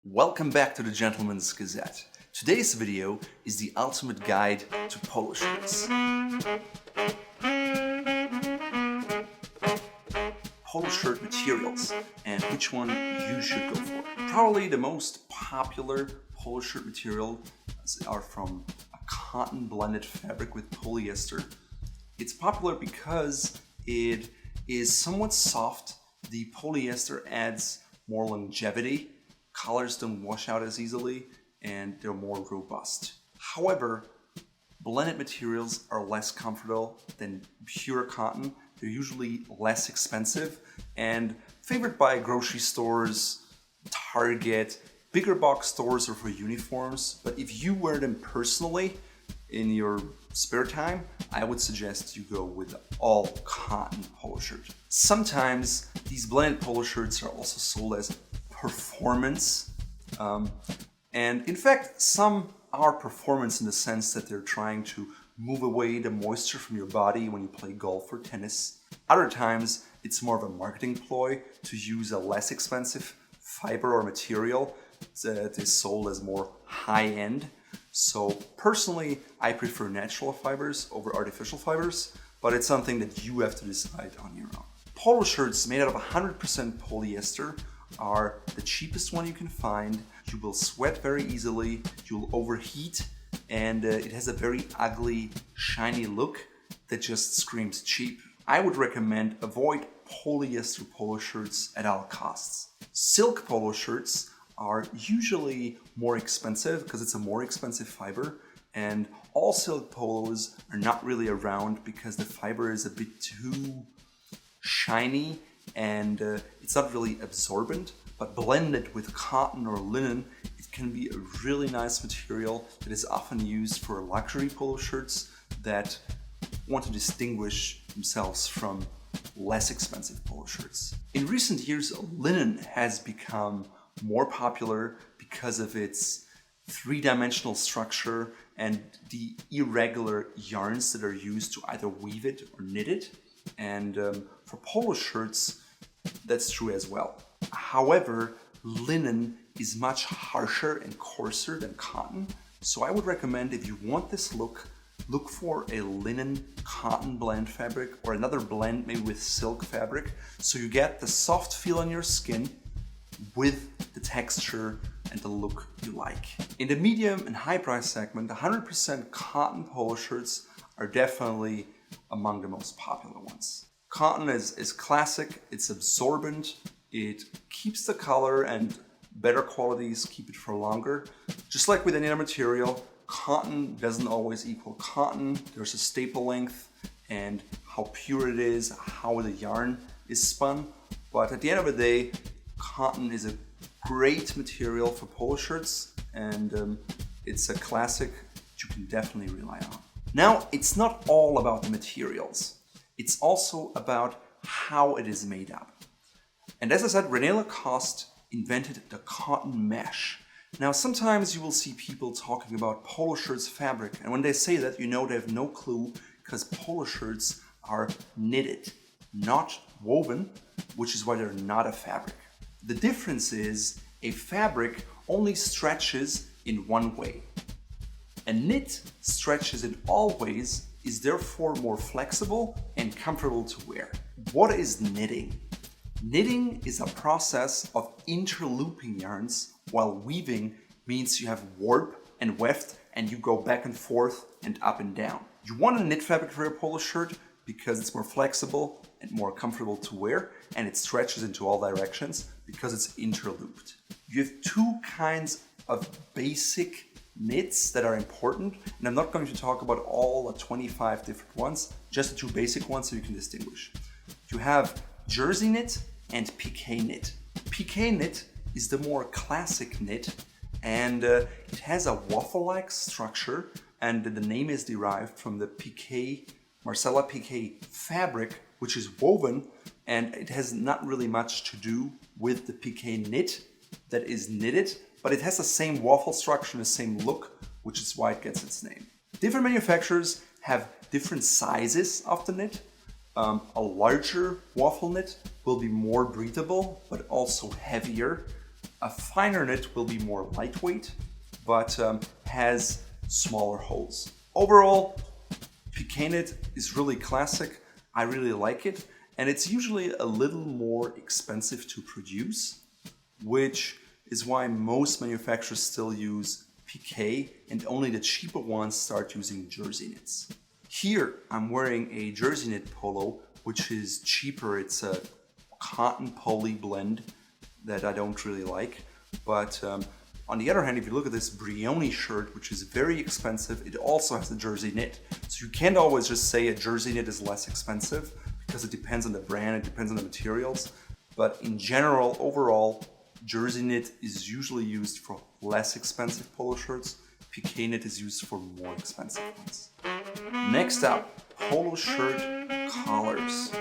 Welcome back to the Gentleman's Gazette. Today's video is the ultimate guide to polo shirts. Polo shirt materials and which one you should go for. Probably the most popular polo shirt material are from a cotton blended fabric with polyester. It's popular because it is somewhat soft. The polyester adds more longevity. Colors don't wash out as easily and they're more robust. However, blended materials are less comfortable than pure cotton. They're usually less expensive and favored by grocery stores, Target, bigger box stores or for uniforms. But if you wear them personally in your spare time, I would suggest you go with all cotton polo shirt. Sometimes these blended polo shirts are also sold as performance, and in fact some are performance in the sense that they're trying to move away the moisture from your body when you play golf or tennis. Other times it's more of a marketing ploy to use a less expensive fiber or material that is sold as more high-end. So personally I prefer natural fibers over artificial fibers, but it's something that you have to decide on your own. Polo shirts made out of 100% polyester are the cheapest one you can find. You will sweat very easily, you'll overheat, and it has a very ugly, shiny look that just screams cheap. I would recommend avoid polyester polo shirts at all costs. Silk polo shirts are usually more expensive because it's a more expensive fiber, and all silk polos are not really around because the fiber is a bit too shiny and it's not really absorbent, but blended with cotton or linen, it can be a really nice material that is often used for luxury polo shirts that want to distinguish themselves from less expensive polo shirts. In recent years, linen has become more popular because of its three-dimensional structure and the irregular yarns that are used to either weave it or knit it. And for polo shirts, that's true as well. However, linen is much harsher and coarser than cotton. So I would recommend, if you want this look for a linen cotton blend fabric or another blend maybe with silk fabric, so you get the soft feel on your skin with the texture and the look you like. In the medium and high price segment, 100% cotton polo shirts are definitely among the most popular ones. Cotton is classic, it's absorbent, it keeps the color, and better qualities keep it for longer. Just like with any other material, cotton doesn't always equal cotton. There's a staple length and how pure it is, how the yarn is spun. But at the end of the day, cotton is a great material for polo shirts, and it's a classic that you can definitely rely on. Now, it's not all about the materials. It's also about how it is made up. And as I said, René Lacoste invented the cotton mesh. Now, sometimes you will see people talking about polo shirts fabric, and when they say that, you know they have no clue, because polo shirts are knitted, not woven, which is why they're not a fabric. The difference is a fabric only stretches in one way. A knit stretches in all ways, is therefore more flexible and comfortable to wear. What is knitting? Knitting is a process of interlooping yarns, while weaving means you have warp and weft and you go back and forth and up and down. You want a knit fabric for your polo shirt because it's more flexible and more comfortable to wear, and it stretches into all directions because it's interlooped. You have two kinds of basic knits that are important, and I'm not going to talk about all the 25 different ones, just the two basic ones so you can distinguish. You have jersey knit and piqué knit. Piqué knit is the more classic knit, and it has a waffle-like structure, and the name is derived from the piqué, Marcella piqué fabric, which is woven, and it has not really much to do with the piqué knit that is knitted, but it has the same waffle structure and the same look, which is why it gets its name. Different manufacturers have different sizes of the knit. A larger waffle knit will be more breathable, but also heavier. A finer knit will be more lightweight, but has smaller holes. Overall, piqué knit is really classic. I really like it, and it's usually a little more expensive to produce, which is why most manufacturers still use piqué, and only the cheaper ones start using jersey knits. Here I'm wearing a jersey knit polo, which is cheaper. It's a cotton poly blend that I don't really like. But on the other hand, if you look at this Brioni shirt, which is very expensive, it also has a jersey knit. So you can't always just say a jersey knit is less expensive because it depends on the brand, it depends on the materials. But in general, overall, jersey knit is usually used for less expensive polo shirts. Piqué knit is used for more expensive ones. Next up, polo shirt collars.